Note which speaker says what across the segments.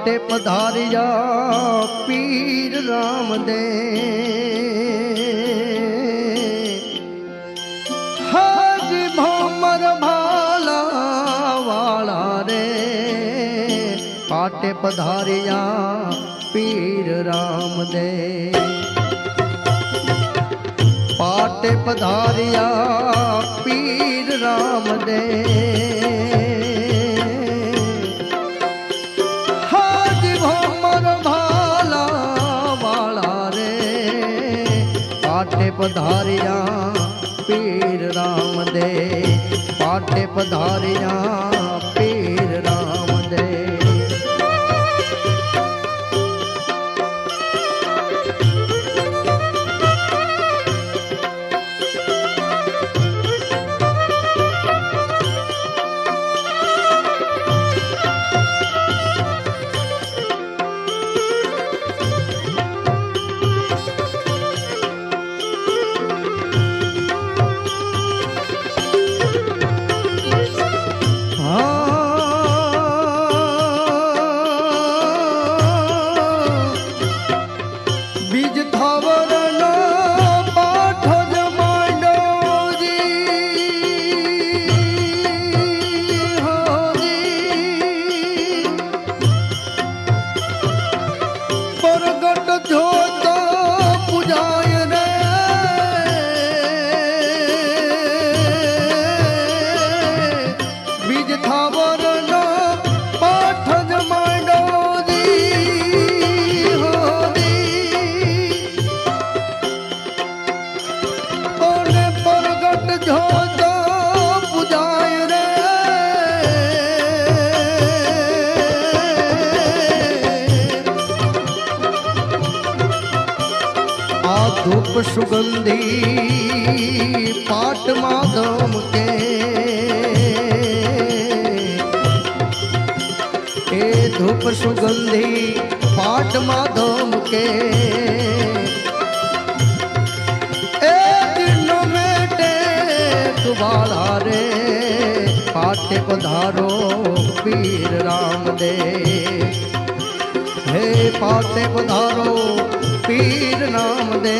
Speaker 1: पाटे पधारिया पीर राम दे हाज भमर भाला वाला रे पाटे पधारिया पीर राम दे पाटे पधारिया पीर राम दे हाज भमर भाला वाला रे पाटे पधारिया पीर राम दे पाटे पधारिया पीर राम दे धूप सुगंधी पाट माधव के ए धूप सुगंधी पाट माधव के ए दिनों में दुबारा रे पाटे पधारो पीर राम दे हे पाटे पधारो पीर नाम दे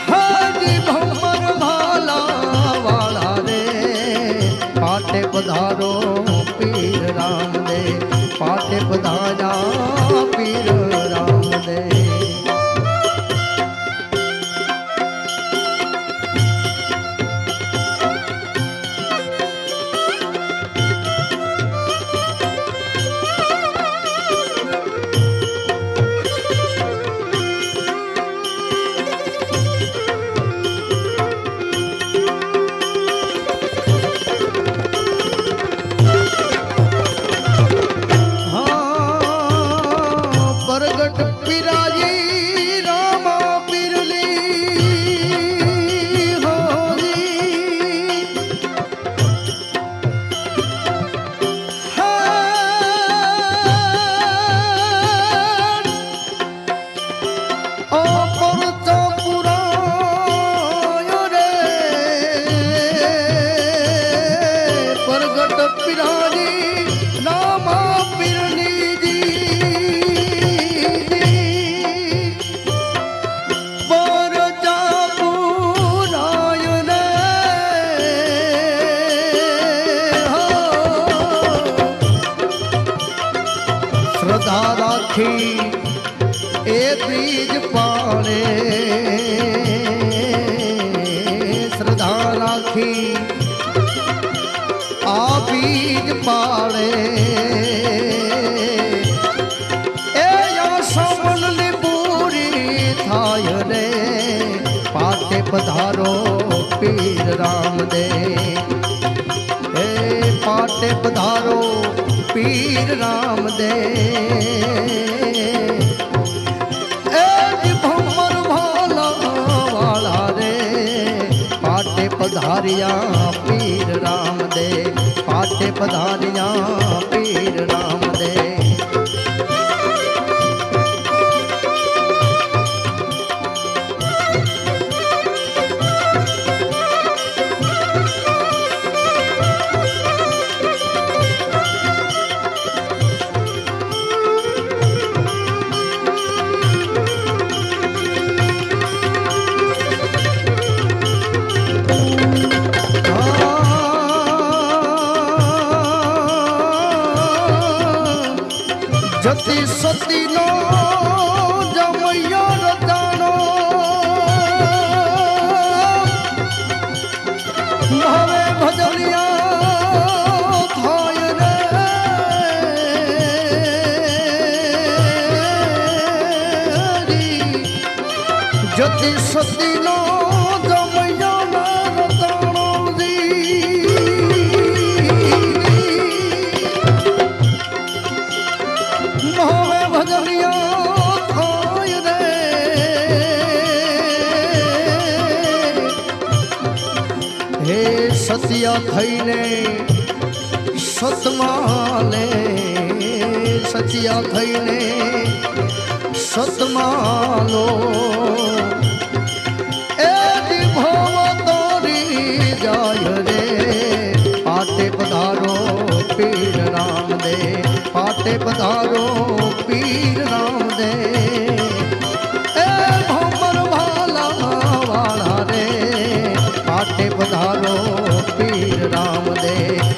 Speaker 1: हाजी भमर भाला वाला रे पाटे पधारो पीर राम दे पाटे पधारा पीर राम दे ए बीज पाने श्रद्धा राखी आ बीज पाड़े ए या समन पूरी थाय रे पाटे पधारो पीर राम दे ए पाटे पधारो पीर राम दे भमर भाला वाला रे पाटे पधारिया पीर राम दे पाटे पधारिया पीर राम दे જતી સતીનો જમૈયા રતાણોજી હવે ભજનિયા થાય રે હે સતિયા થઈને સતમાલે સતિયા થઈને સતમાલો એ ભવ તોરી જાય રે પાટે પધારો પીર રામદેવ પાટે પધારો પીર રામદેવ એ ભમર ભાલા વાળા રે પાટે પધારો પીર રામદેવ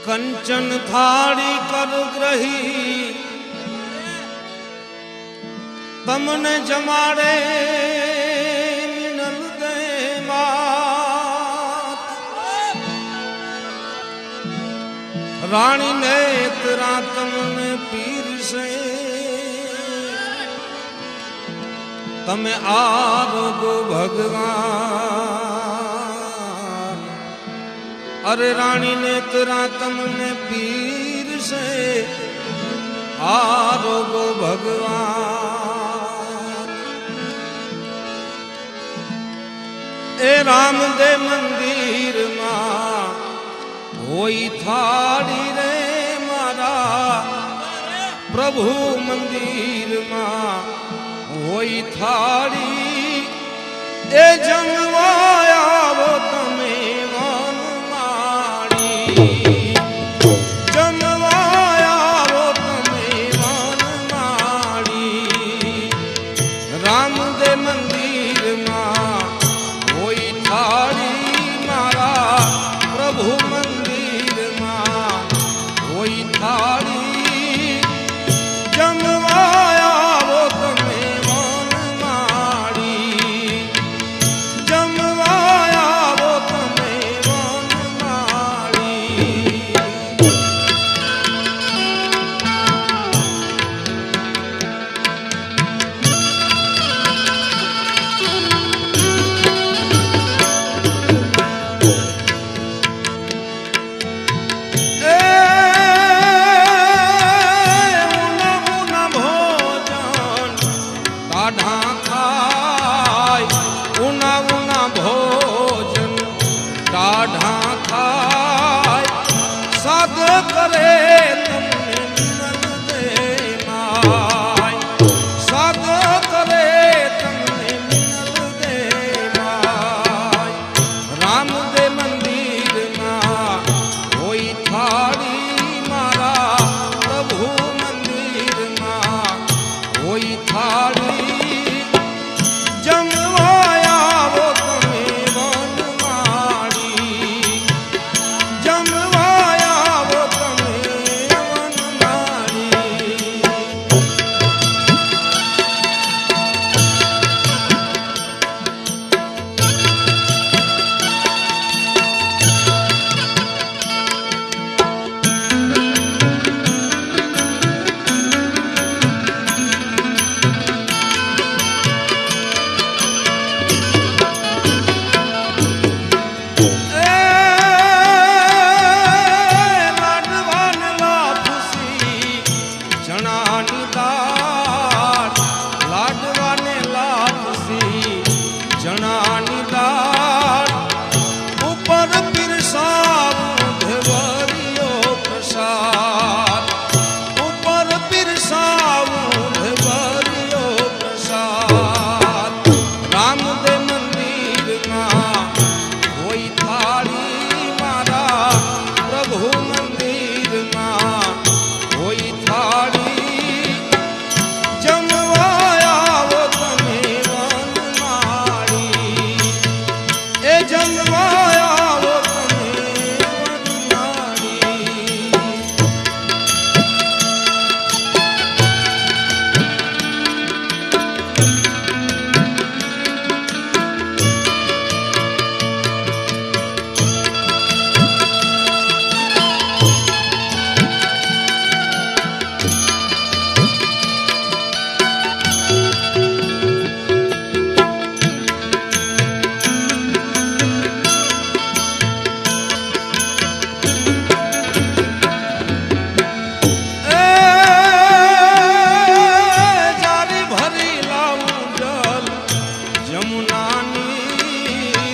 Speaker 2: कंचन थाड़ी कर ग्रही तमने जमाड़े मिनल दे मात रानी नेत्रा तमने पीर से तमे आरोगो भगवान अरे रानी नेत्रा तमने पीर से आरोगो भगवान ए राम दे मंदिर मां होई थाड़ी रे मारा प्रभु मंदिर मां होई थाड़ी ए जमवाया वो तमे જમુનાની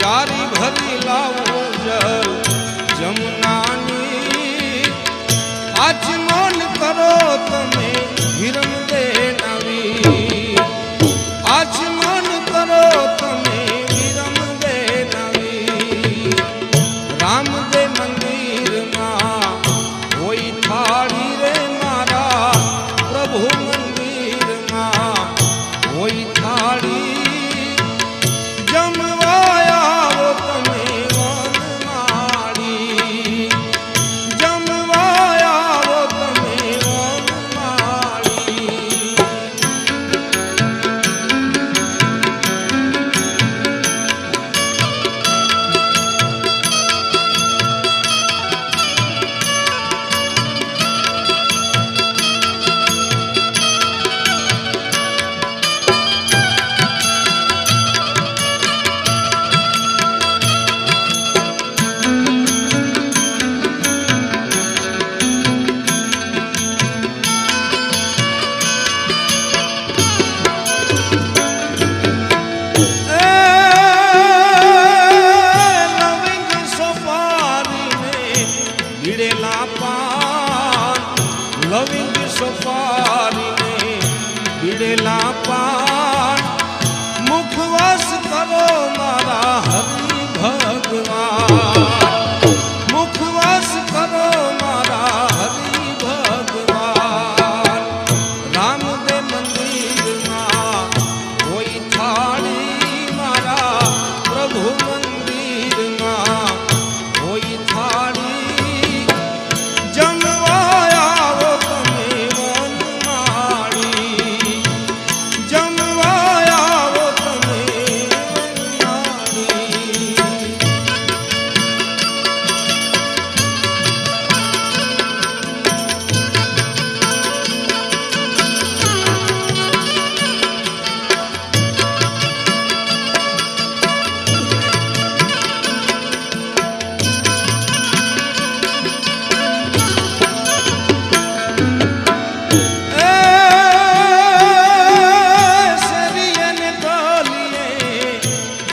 Speaker 2: જારી ભરી લાવું જલ જમુનાની આચમન કરો તમે વિરમ દે નવી આચમન કરો તમે વિરમ દે નવી રામ દે મંદિરમાં કોઈ થાળી રે મારા પ્રભુ મંદિરમાં કોઈ થાળી જમવાયા તમે વનમાળી જમવાયા તમે વનમાળી લવિંગ સોપારીને બીડેલા પાન મુખવાસ કરો મારા હરિ ભગવાન મુખવાસ કરો મારા હરિ ભગવાન રામ દે મંદિરમાં કોઈ થાળી મારા પ્રભુ મંદિરમાં કોઈ થાળી જમવાયા તમે વનમાળી જમવાયા તમે વનમાળી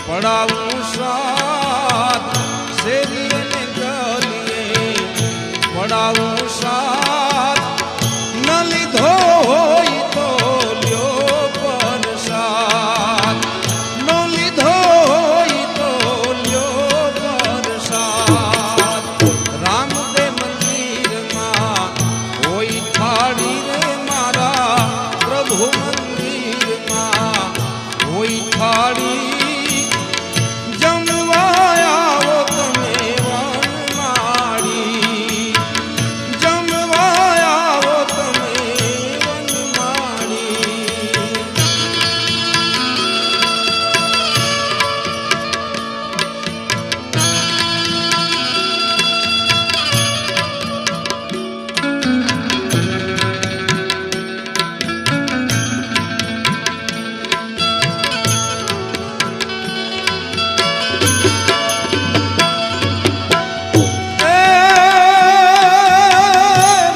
Speaker 2: પડાવું સાત શેરીને ગલીએ પડાવું સાત ન લીધો હોય તો લ્યો પરસાદ ન લીધો હોય તો લ્યો પરસાદ રામ દે મંદિરમાં કોઈ થાળી રે મારા પ્રભુ મંદિરમાં કોઈ થાળી જમવાયા તમે વનમાળી જમવાયા તમે વનમાળી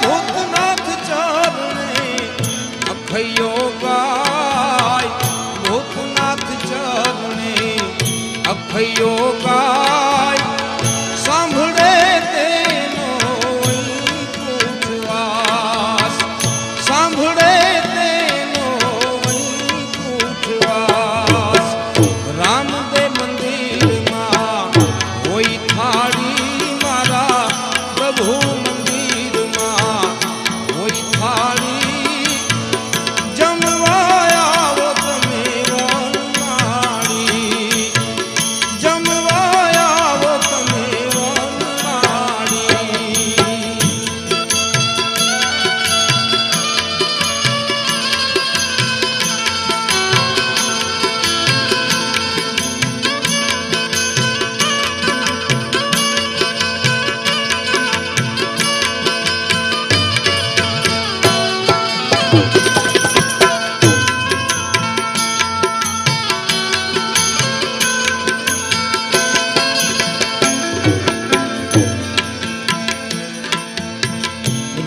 Speaker 2: ભૂતનાથ ચરણે અખયો ગાય ભૂતનાથ ચરણે અખયો ગાય સાંભળે તેનો કૂટવાસ સાંભળે તેનો કૂટવાસ રામ દે મંદિરમાં કોઈ થાળી મારા પ્રભુ મંદિરમાં કોઈ થાળી જમવાયા તમે વનમાળી જમવાયા તમે વનમાળી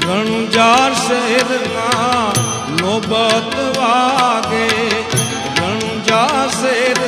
Speaker 2: રણુજાર શહેરમાં નોબત વાગે રણુજાર શહેર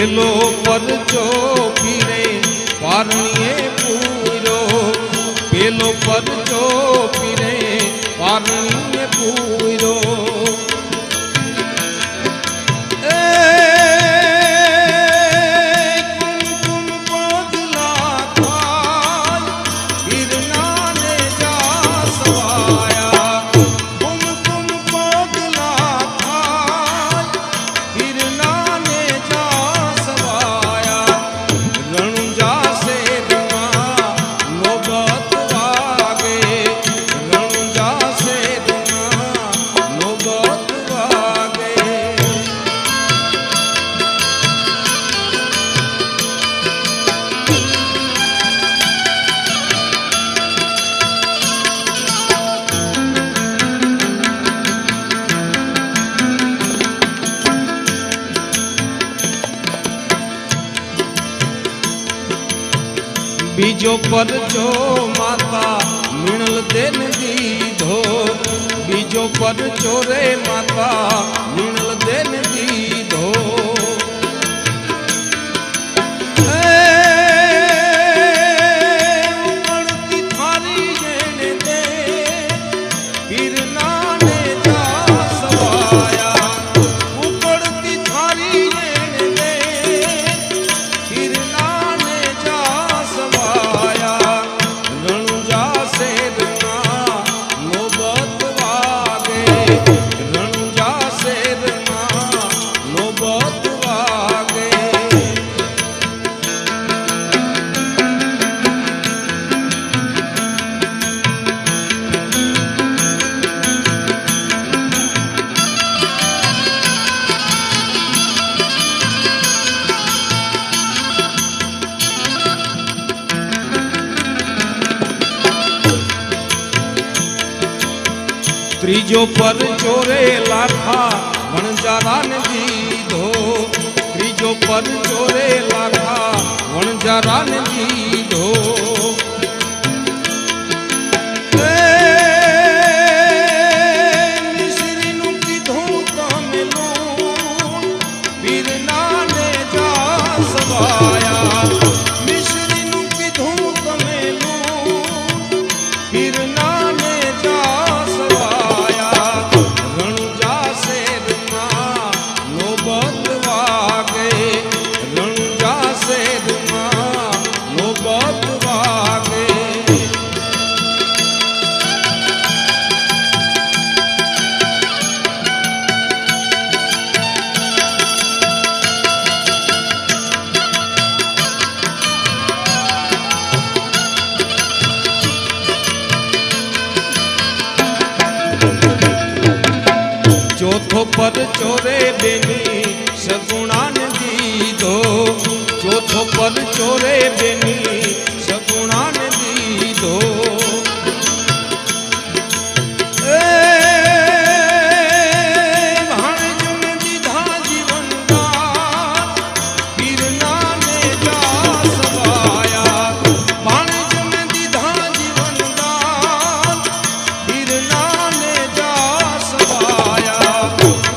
Speaker 2: પેલો પરચો પીરે પારણીએ પૂરો, પેલો પરચો પીરે પારણીએ પૂરો. બીજો પરચો માતા મીણલ દેન દીધો, બીજો પરચો રે માતા મીણલ દેન દીધો. ઉકળતી થારી જેને દે પીરના ને જા સવાયા, ઉકળતી થારી જેને દે પીરના ને જા સવાયા. રણુજા શેરના નોબત વાગે, રણુજા શેરના નોબત વાગે. ત્રીજો પરચો રે લાખા વણજારાને દીધો, ત્રીજો પરચો રે લાખા વણજારાને દીધો. મિશ્રીનું કીધું તમે લૂણ પીરના ને જા સવાયા, મિશ્રીનું કીધું તમે લૂણ પીરના ને જા સવાયા. રણુજા શેરમાં નોબત વાગે, રણુજા શેરમાં નોબત વાગે. ચોથો પરચો રે બેની સગુણાને દીધો, ચોથો પરચો રે બેની સગુણાને દીધો. ભાણેજને દીધા જીવનદાન પીરના ને જા સવાયા, ભાણેજને દીધા જીવનદાન પીરના ને જા સવાયા.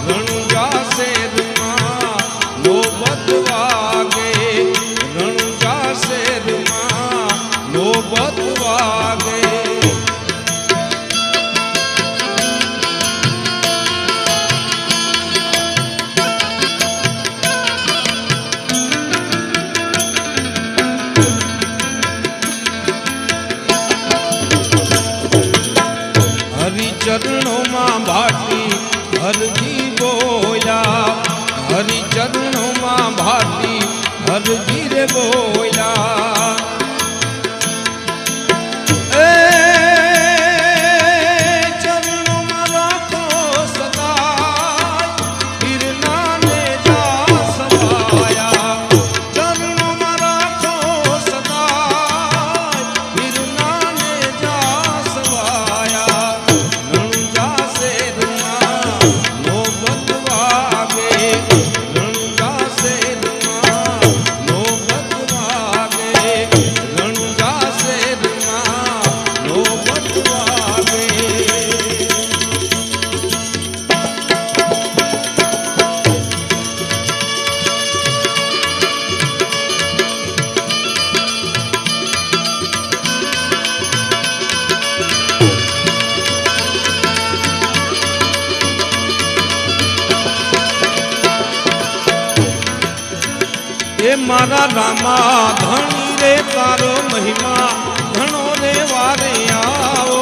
Speaker 2: રણુજા શેરમાં નોબત વાગે, રણુજા શેરમાં નોબત વાગે. હરિચરણોમાં ભાટી હરજી બોલ્યા, હરિચરણોમાં ભાટી હરજી રે બોલ્યા. ચરણોમાં રાખો સદાય પીરના ને જા સવાયા, ચરણોમાં રાખો સદાય પીરના ને જા સવાયા. રણુજા શેરમાં નોબત વાગે, રણુજા શેરમાં નોબત વાગે. મારા રામા ધણી રે તારો મહિમા ઘણો રે વારે આવો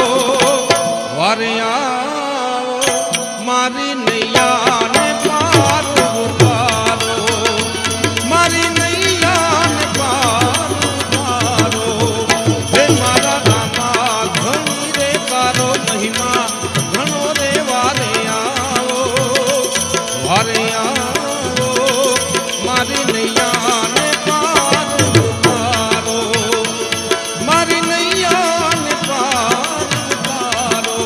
Speaker 2: મારી નૈયા ને પાર ઉતારો મારી નૈયા ને પાર ઉતારો હે મારા રામા ધણી રે તારો મહિમા ઘણો રે વારે આવો મારી નૈયા ને પાર ઉતારો મારી નૈયા ને પાર ઉતારો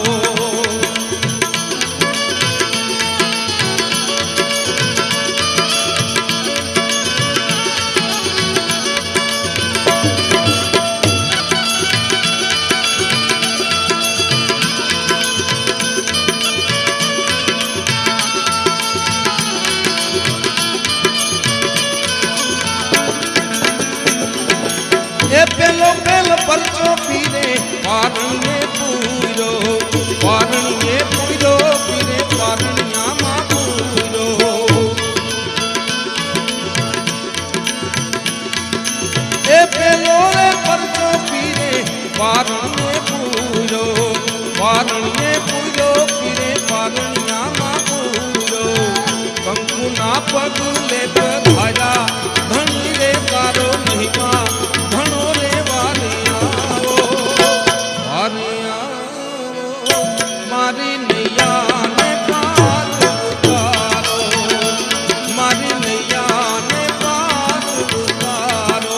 Speaker 2: એ પેલો પરચો પીરે પારણીએ પૂરો પીરે પારણિયામાં પૂરો એ પેલો રે પરચો પીરે પારણીએ પૂરો પીરે પારણિયામાં પૂરો કંકુના પગલે પધાર્યા ધણી રે તારો મહિમા ઘણો રે વારે આવો મારી નૈયા ને પાર ઉતારો મારી નૈયા ને પાર ઉતારો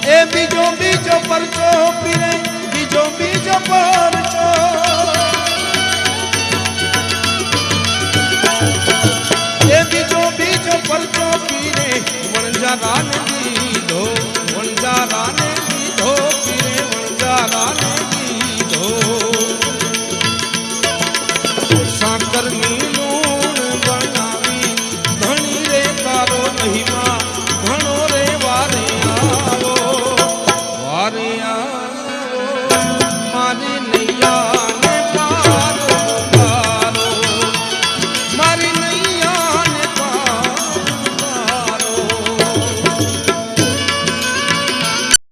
Speaker 2: એ બીજો પરચો પીરે બીજો પરચો એ બીજો પરચો પીરે વણજારા ને